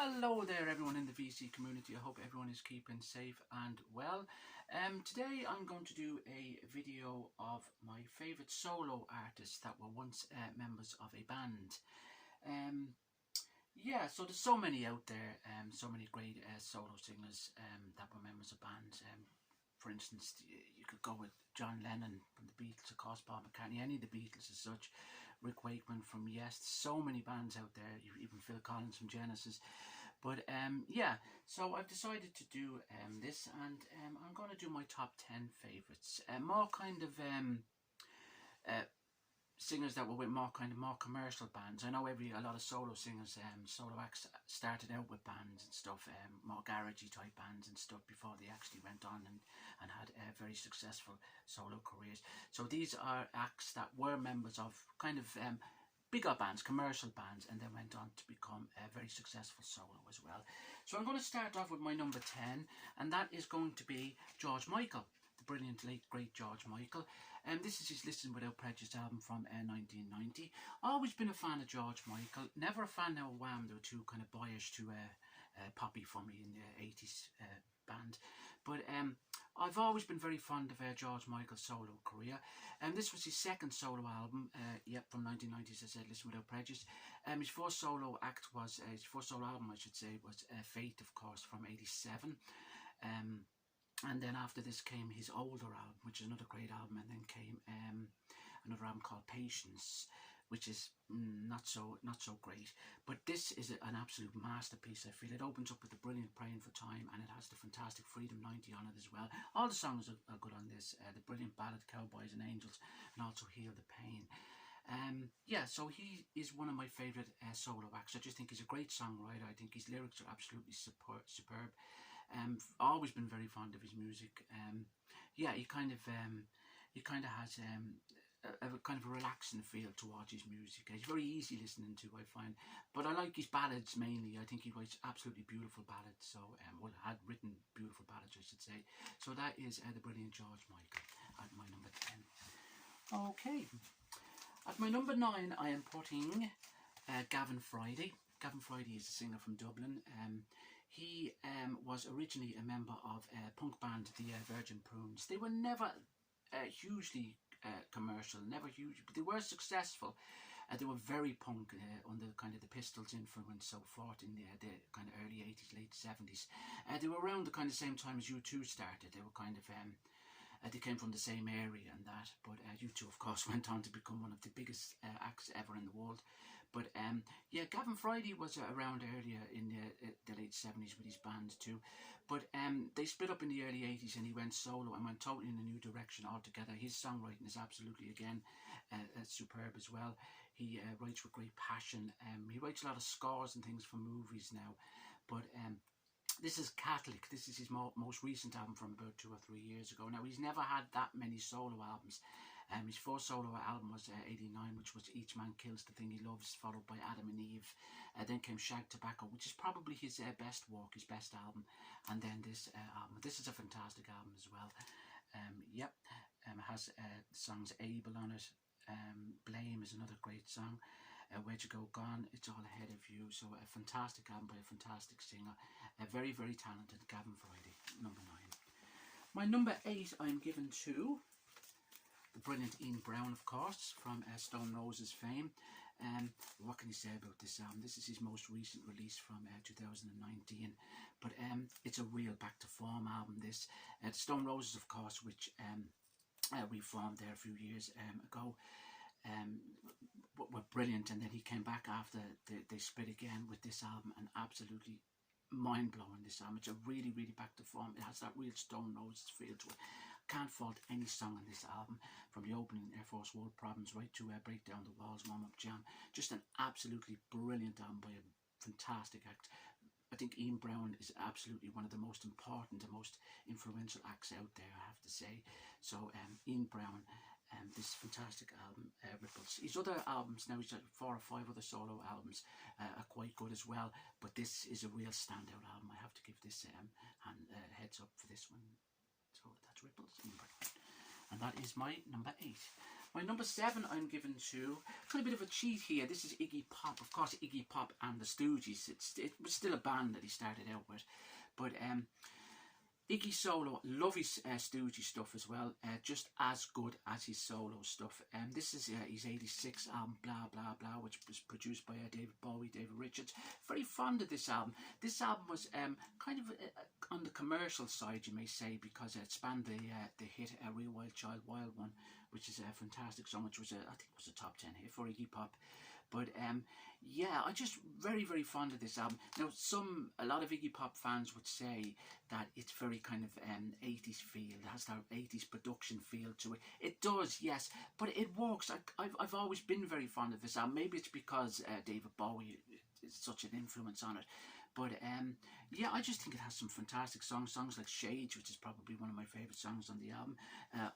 Hello there everyone in the VC community. I hope everyone is keeping safe and well. Today I'm going to do a video of my favourite solo artists that were once members of a band. So there's so many out there, so many great solo singers that were members of bands. For instance, you could go with John Lennon from the Beatles, of course, Paul McCartney, any of the Beatles as such, Rick Wakeman from Yes, so many bands out there, even Phil Collins from Genesis. But so I've decided to do this, and I'm going to do my top 10 favourites. More kind of singers that were with more commercial bands. I know a lot of solo singers, solo acts started out with bands and stuff, more garagey type bands and stuff before they actually went on and had very successful solo careers. So these are acts that were members of bigger bands, commercial bands, and then went on to become a very successful solo as well. So I'm going to start off with my number 10, and that is going to be George Michael, the brilliant late great George Michael. This is his Listen Without Prejudice album from 1990. Always been a fan of George Michael, never a fan now of Wham. They were too kind of boyish, too poppy for me in the 80s band. But I've always been very fond of George Michael's solo career. This was his second solo album, from 1990, as I said, Listen Without Prejudice. His first solo album, I should say, was Fate, of course, from 87. And then after this came his older album, which is another great album, and then came another album called Patience, which is not so great. But this is an absolute masterpiece, I feel. It opens up with the brilliant Praying for Time, and it has the fantastic Freedom 90 on it as well. All the songs are good on this. The brilliant ballad Cowboys and Angels, and also Heal the Pain. So he is one of my favourite solo acts. I just think he's a great songwriter. I think his lyrics are absolutely superb. Always been very fond of his music. He kind of has a kind of a relaxing feel towards his music. He's very easy listening to, I find. But I like his ballads mainly. I think he writes absolutely beautiful ballads. So, had written beautiful ballads, I should say. So that is the brilliant George Michael at my number 10. Okay. At my number 9, I am putting Gavin Friday. Gavin Friday is a singer from Dublin. He was originally a member of a punk band, the Virgin Prunes. They were never hugely commercial, never huge, but they were successful. They were very punk, under kind of the Pistols influence, so forth, in the kind of early 80s, late 70s. They were around the kind of same time as U2 started. They were kind of they came from the same area and that, but U2 of course went on to become one of the biggest acts ever in the world. But Gavin Friday was around earlier in the late 70s with his band too. But they split up in the early 80s, and he went solo and went totally in a new direction altogether. His songwriting is absolutely, again, superb as well. He writes with great passion. He writes a lot of scores and things for movies now. But this is Catholic. This is his most recent album from about 2 or 3 years ago. Now, he's never had that many solo albums. His first solo album was 89, which was Each Man Kills the Thing He Loves, followed by Adam and Eve. Then came Shag Tobacco, which is probably his best work, his best album. And then this album. This is a fantastic album as well. It has songs Able on it. Blame is another great song. Where'd You Go Gone, It's All Ahead of You. So a fantastic album by a fantastic singer. A very, very talented Gavin Friday, number 9. My number 8 I'm given to the brilliant Ian Brown, of course, from Stone Roses fame. What can you say about this album? This is his most recent release from 2019. But it's a real back to form album, this. Stone Roses, of course, which we formed there a few years ago. Were brilliant, and then he came back after they split again with this album, and absolutely mind-blowing, this album. It's a really, really back to form. It has that real Stone Roses feel to it. Can't fault any song on this album, from the opening Air Force World Problems right to Break Down the Walls, Warm Up Jam. Just an absolutely brilliant album by a fantastic act. I think Ian Brown is absolutely one of the most important and most influential acts out there, I have to say. So Ian Brown, this fantastic album, Ripples. His other albums, now he's got 4 or 5 other solo albums, are quite good as well, but this is a real standout album. I have to give this heads up for this one. So that's Ripples, Ian Brown. And that is my number 8. My number 7 I'm giving to, kind of a bit of a cheat here. This is Iggy Pop. Of course, Iggy Pop and the Stooges. It was still a band that he started out with. But Iggy solo, love his Stooges stuff as well, just as good as his solo stuff. This is his 86 album, Blah Blah Blah, which was produced by David Bowie, David Richards. Very fond of this album. This album was kind of on the commercial side, you may say, because it spanned the hit Real Wild Child Wild One, which is a fantastic song, which was I think it was a top 10 hit for Iggy Pop. But yeah, I just very, very fond of this album. Now, a lot of Iggy Pop fans would say that it's very kind of 80s feel. It has that 80s production feel to it. It does, yes, but it works. I've always been very fond of this album. Maybe it's because David Bowie is such an influence on it. But yeah, I just think it has some fantastic songs like Shades, which is probably one of my favourite songs on the album.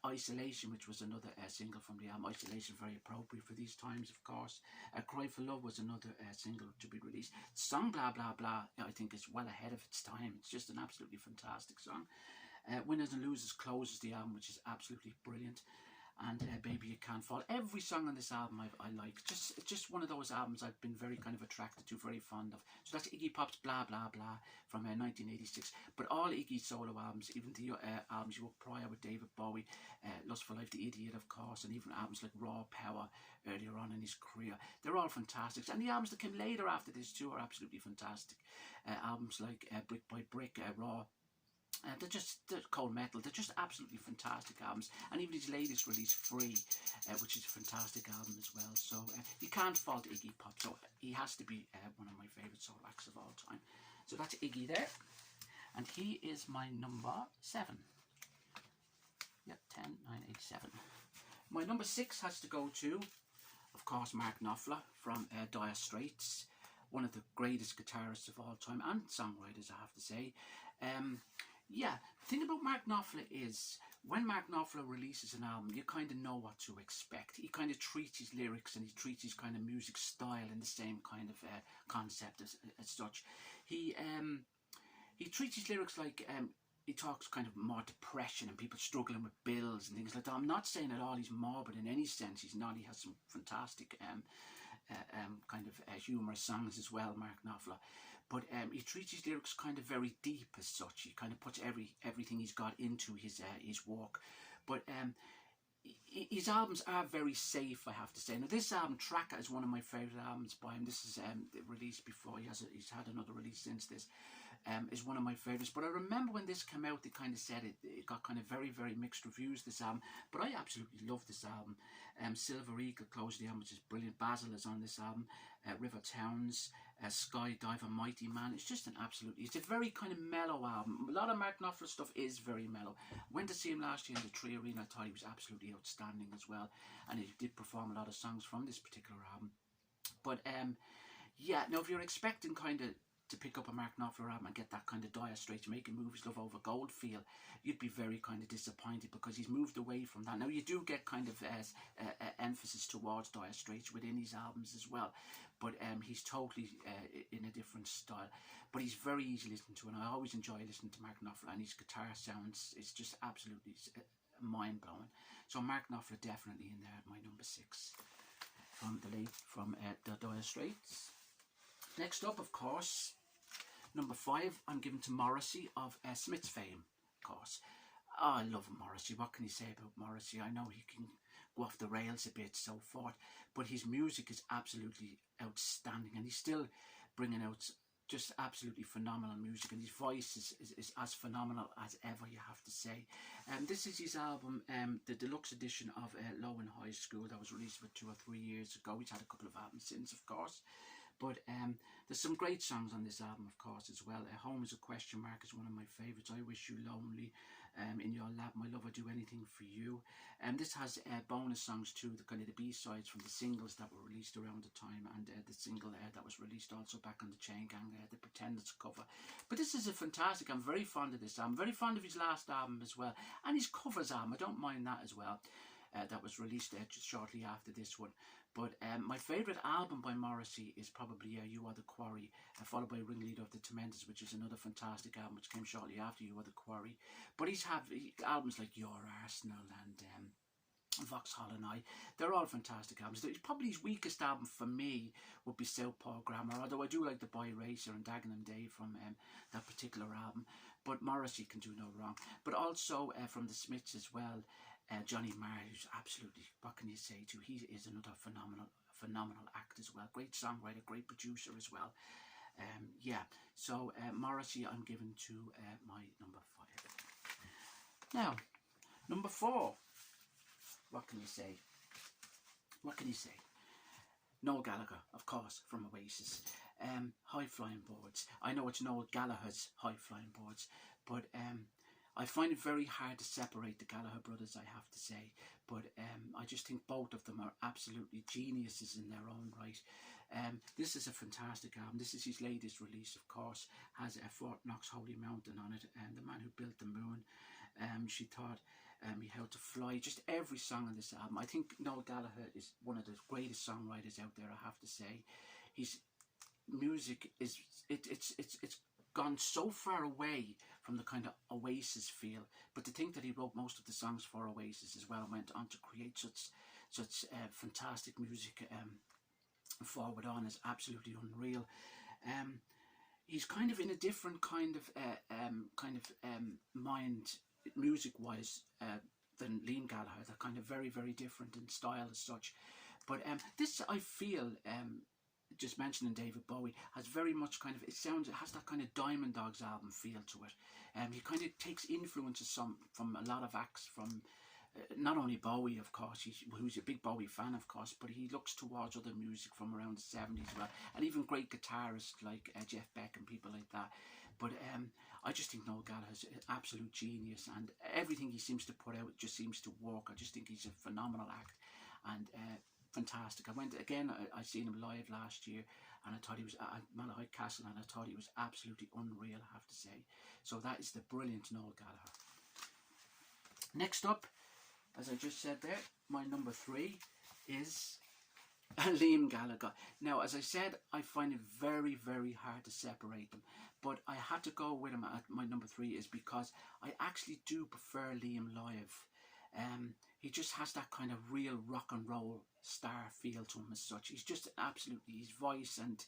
Isolation, which was another single from the album. Isolation, very appropriate for these times, of course. Cry for Love was another single to be released. The song Blah Blah Blah, I think, is well ahead of its time. It's just an absolutely fantastic song. Winners and Losers closes the album, which is absolutely brilliant. And Baby You Can't Fall. Every song on this album I like. Just one of those albums I've been very kind of attracted to, very fond of. So that's Iggy Pop's Blah Blah Blah from 1986. But all Iggy solo albums, even the albums you were prior with David Bowie, Lustful Life, The Idiot, of course, and even albums like Raw Power earlier on in his career, they're all fantastic. And the albums that came later after this too are absolutely fantastic. Albums like Brick by Brick, Raw, they're Cold Metal, they're just absolutely fantastic albums. And even his latest release, Free, which is a fantastic album as well. So you can't fault Iggy Pop, so he has to be one of my favourite solo acts of all time. So that's Iggy there, and he is my number 7. Yep, 10, 9, 8, 7. My number 6 has to go to, of course, Mark Knopfler from Dire Straits, one of the greatest guitarists of all time, and songwriters, I have to say. Yeah, the thing about Mark Knopfler is, when Mark Knopfler releases an album, you kind of know what to expect. He kind of treats his lyrics and he treats his kind of music style in the same kind of concept as such. He treats his lyrics like, he talks kind of more depression and people struggling with bills and things like that. I'm not saying at all he's morbid in any sense. He's not. He has some fantastic kind of humorous songs as well, Mark Knopfler. But he treats his lyrics kind of very deep as such. He kind of puts everything he's got into his work. But his albums are very safe, I have to say. Now, this album, Tracker, is one of my favourite albums by him. This is released before. He's had another release since this. Is one of my favourites. But I remember when this came out, they kind of said it got kind of very, very mixed reviews, this album. But I absolutely love this album. Silver Eagle closed the album, which is brilliant. Basil is on this album. River Towns, Skydiver, Mighty Man. It's just it's a very kind of mellow album. A lot of Mark Knopfler stuff is very mellow. Went to see him last year in the Tree Arena. I thought he was absolutely outstanding as well. And he did perform a lot of songs from this particular album. But yeah, now if you're expecting kind of to pick up a Mark Knopfler album and get that kind of Dire Straits making movies love over gold feel, you'd be very kind of disappointed, because he's moved away from that. Now you do get kind of emphasis towards Dire Straits within his albums as well, but he's totally in a different style. But he's very easy to listen to, and I always enjoy listening to Mark Knopfler, and his guitar sounds, it's just absolutely mind-blowing. So Mark Knopfler definitely in there at my number 6 from the Dire Straits. Next up, of course, number 5, I'm giving to Morrissey of Smith's fame, of course. Oh, I love Morrissey. What can you say about Morrissey? I know he can go off the rails a bit, so forth, but his music is absolutely outstanding, and he's still bringing out just absolutely phenomenal music, and his voice is as phenomenal as ever, you have to say. This is his album, the deluxe edition of Low in High School, that was released about 2 or 3 years ago. He's had a couple of albums since, of course. But there's some great songs on this album, of course, as well. Home is a Question Mark is one of my favourites. I Wish You Lonely, In Your Lap, My Love, I'd Do Anything For You. This has bonus songs too, the kind of the B-sides from the singles that were released around the time, and the single that was released also back on the Chain Gang, the Pretenders cover. But this is a fantastic, I'm very fond of this album. Very fond of his last album as well, and his covers album, I don't mind that as well. That was released just shortly after this one. But my favourite album by Morrissey is probably You Are The Quarry, followed by Ringleader of the Tormentors, which is another fantastic album which came shortly after You Are The Quarry. But he's albums like Your Arsenal and Vauxhall and I. They're all fantastic albums. Probably his weakest album for me would be Southpaw Grammar, although I do like the Boy Racer and Dagenham Day from that particular album. But Morrissey can do no wrong. But also from the Smiths as well, Johnny Marr, who's absolutely, what can you say too? He is another phenomenal act as well. Great songwriter, great producer as well. Yeah, so Morrissey I'm giving to my number 5. Now, number 4. What can you say? What can you say? Noel Gallagher, of course, from Oasis. High Flying Birds. I know it's Noel Gallagher's High Flying Birds, but I find it very hard to separate the Gallagher brothers, I have to say. But I just think both of them are absolutely geniuses in their own right. This is a fantastic album. This is his latest release, of course. Has a Fort Knox Holy Mountain on it, and The Man Who Built the Moon. She taught me how to fly. Just every song on this album. I think Noel Gallagher is one of the greatest songwriters out there, I have to say. His music is it's gone so far away from the kind of Oasis feel, but to think that he wrote most of the songs for Oasis as well and went on to create such fantastic music forward on is absolutely unreal. He's kind of in a different kind of mind music wise than Liam Gallagher. They're kind of very, very different in style as such. But this, I feel, just mentioning David Bowie, has very much kind of, it has that kind of Diamond Dogs album feel to it. He kind of takes influences from a lot of acts from not only Bowie, of course, who's a big Bowie fan, of course, but he looks towards other music from around the 70s as well, and even great guitarists like Jeff Beck and people like that. But I just think Noel Gallagher's an absolute genius, and everything he seems to put out just seems to work. I just think he's a phenomenal act, and fantastic. I went again, I seen him live last year, and I thought he was at Malahide Castle, and I thought he was absolutely unreal, I have to say. So that is the brilliant Noel Gallagher. Next up, as I just said there, my number 3 is Liam Gallagher. Now, as I said, I find it very, very hard to separate them, but I had to go with him at my number 3 is because I actually do prefer Liam live. He just has that kind of real rock and roll star feel to him as such. He's just absolutely, his voice, and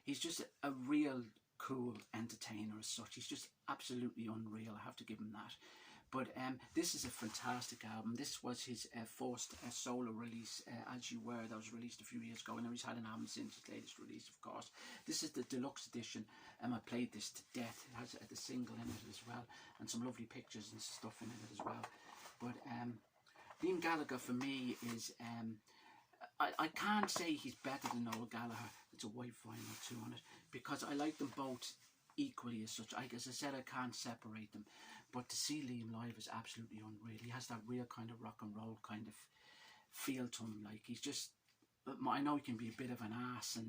he's just a real cool entertainer as such. He's just absolutely unreal, I have to give him that. But this is a fantastic album. This was his first solo release, As You Were, that was released a few years ago. And he's had an album since his latest release, of course. This is the deluxe edition, and I played this to death. It has the single in it as well, and some lovely pictures and stuff in it as well. But Liam Gallagher for me is, I can't say he's better than Noel Gallagher. It's a white fine or two on it, because I like them both equally as such. As I said, I can't separate them. But to see Liam live is absolutely unreal. He has that real kind of rock and roll kind of feel to him. Like, he's just, I know he can be a bit of an ass,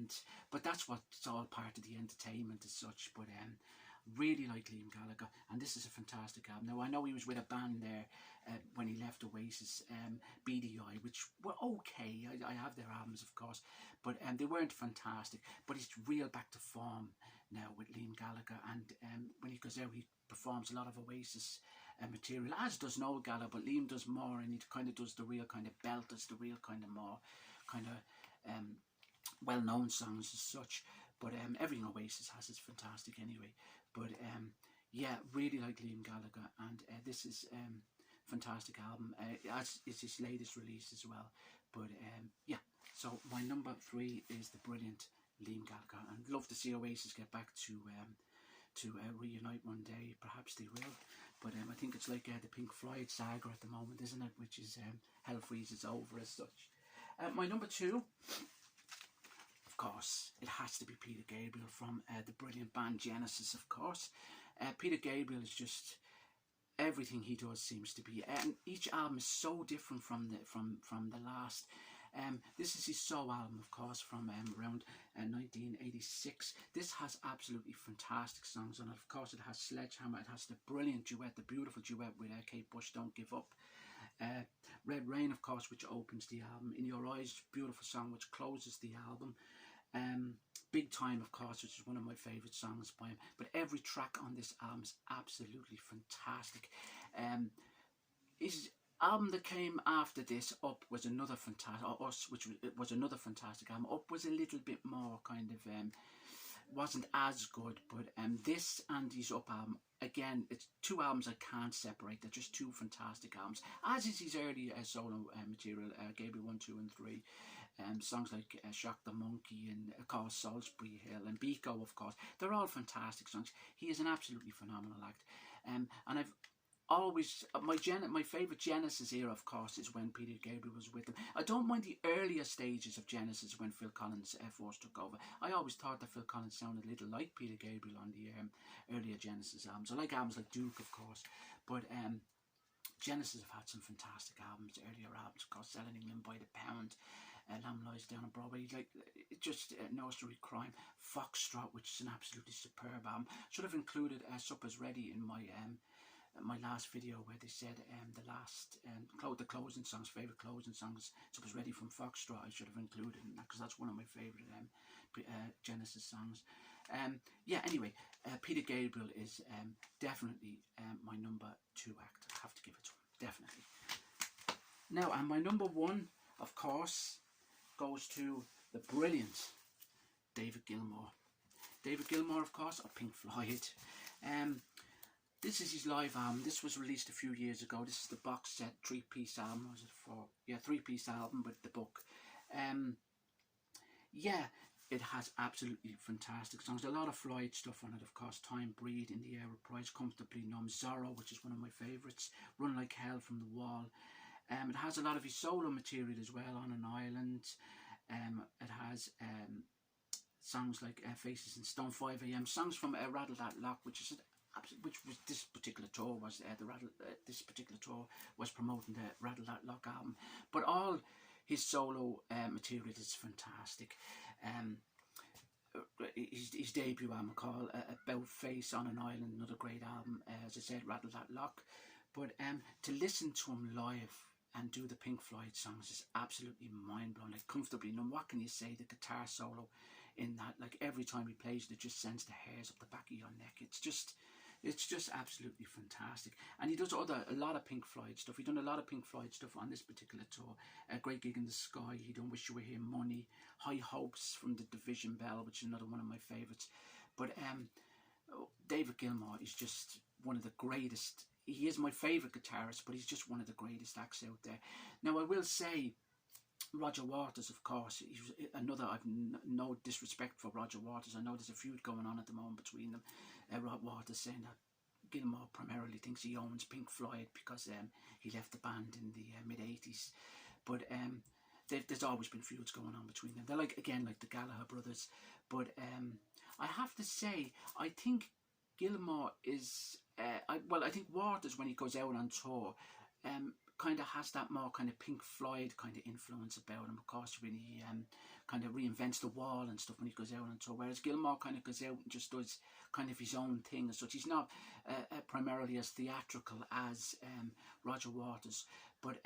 but that's what's all part of the entertainment as such. But really like Liam Gallagher, and this is a fantastic album. Now, I know he was with a band there when he left Oasis, BDI, which were okay. I have their albums, of course, but they weren't fantastic. But he's real back to form now with Liam Gallagher, and when he goes out, he performs a lot of Oasis material, as does Noel Gallagher, but Liam does more, and he kind of does the real kind of belters, the real kind of more kind of well-known songs as such. But everything Oasis has is fantastic anyway. But yeah, really like Liam Gallagher, and this is fantastic album. It's his latest release as well. But yeah, so my number 3 is the brilliant Liam Gallagher, and I'd love to see Oasis get back to reunite one day. Perhaps they will, but I think it's like the Pink Floyd saga at the moment, isn't it, which is Hell Freezes Over as such. My number 2, of course, it has to be Peter Gabriel from the brilliant band Genesis, of course. Peter Gabriel is just, everything he does seems to be, and each album is so different from the last. This is his solo album, of course, from around 1986. This has absolutely fantastic songs on it. Of course, it has Sledgehammer. It has the brilliant duet, the beautiful duet with Kate Bush, Don't Give Up. Red Rain, of course, which opens the album. In Your Eyes, beautiful song, which closes the album. Big Time, of course, which is one of my favourite songs by him. But every track on this album is absolutely fantastic. album that came after this, Up, was another fantastic, or Us, which was another fantastic album. Up was a little bit more kind of, wasn't as good, but this and his Up album, again, it's two albums I can't separate. They're just two fantastic albums, as is his early solo material, Gabriel 1, 2 and 3. Songs like Shock the Monkey and of course Salisbury Hill and Biko, of course, they're all fantastic songs. He is an absolutely phenomenal act, and I've always, my favourite Genesis era, of course, is when Peter Gabriel was with them. I don't mind the earlier stages of Genesis when Phil Collins first took over. I always thought that Phil Collins sounded a little like Peter Gabriel on the earlier Genesis albums. I like albums like Duke, of course, but Genesis have had some fantastic albums, earlier albums, of course, Selling England by the Pound, Lamb Lies Down on Broadway, like just Nursery Crime, Foxtrot, which is an absolutely superb album. Should have included Supper's Ready in my my last video where they said the last the closing songs, favourite closing songs, Supper's Ready from Foxtrot. I should have included in that because that's one of my favourite Genesis songs. Yeah, anyway, Peter Gabriel is definitely my number 2 act. I have to give it to him, definitely. Now, and my number 1, of course, goes to the brilliant David Gilmour. David Gilmour, of course, of Pink Floyd. This is his live album. This was released a few years ago. This is the box set 3-piece album. Was it 4? Yeah, 3-piece album with the book. Yeah, it has absolutely fantastic songs. A lot of Floyd stuff on it, of course. Time, Breathe, In the Air, Reprise, Comfortably Numb, Zorro, which is one of my favourites. Run Like Hell, From the Wall. It has a lot of his solo material as well, On an Island. It has songs like Faces in Stone, 5 AM, songs from Rattle That Lock, which was this particular tour was this particular tour was promoting the Rattle That Lock album. But all his solo material is fantastic. His debut album called About Face, On an Island, another great album. As I said, Rattle That Lock. But to listen to him live and do the Pink Floyd songs is absolutely mind-blowing. Like Comfortably Numb, what can you say? The guitar solo in that, like every time he plays it just sends the hairs up the back of your neck. It's just absolutely fantastic. And he does a lot of Pink Floyd stuff. He done a lot of Pink Floyd stuff on this particular tour. A Great Gig in the Sky, he done Wish You Were Here, Money, High Hopes from the Division Bell, which is another one of my favourites. But David Gilmour is just one of the greatest. He is my favourite guitarist, but he's just one of the greatest acts out there. Now, I will say, Roger Waters, of course, he's another. I've no disrespect for Roger Waters. I know there's a feud going on at the moment between them. Rod Waters saying that Gilmour primarily thinks he owns Pink Floyd because he left the band in the mid-80s. But there's always been feuds going on between them. They're like the Gallagher brothers. But I have to say, I think Gilmour is I think Waters, when he goes out on tour, kind of has that more kind of Pink Floyd kind of influence about him. Of course, when he kind of reinvents the Wall and stuff when he goes out on tour, whereas Gilmour kind of goes out and just does kind of his own thing as such. He's not primarily as theatrical as Roger Waters, but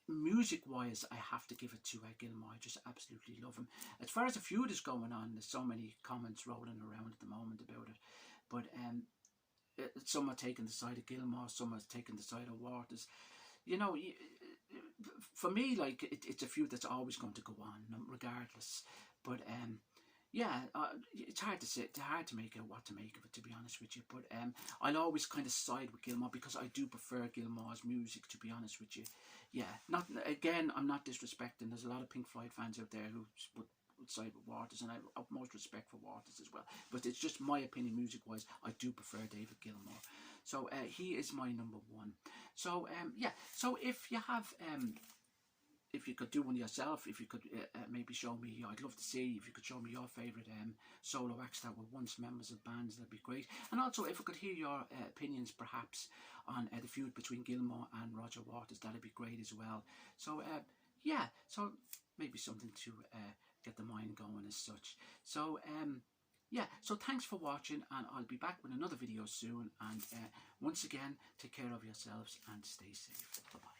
music-wise, I have to give it to Gilmour. I just absolutely love him. As far as the feud is going on, there's so many comments rolling around at the moment about it, but some are taking the side of Gilmour, some are taking the side of Waters. You know, for me, like it's a feud that's always going to go on, regardless. But yeah, it's hard to say, it's hard to make out what to make of it, to be honest with you. But I'll always kind of side with Gilmour because I do prefer Gilmour's music, to be honest with you. Yeah, I'm not disrespecting. There's a lot of Pink Floyd fans out there who would side with Waters, and I have most respect for Waters as well. But it's just my opinion, music-wise, I do prefer David Gilmour. So he is my number 1. So yeah, so if you have if you could do one yourself, if you could maybe show me, I'd love to see if you could show me your favourite solo acts that were once members of bands, that'd be great. And also if I could hear your opinions perhaps on the feud between Gilmour and Roger Waters, that'd be great as well. So yeah, so maybe something to get the mind going as such. So yeah, so thanks for watching, and I'll be back with another video soon. And once again, take care of yourselves and stay safe. Bye-bye.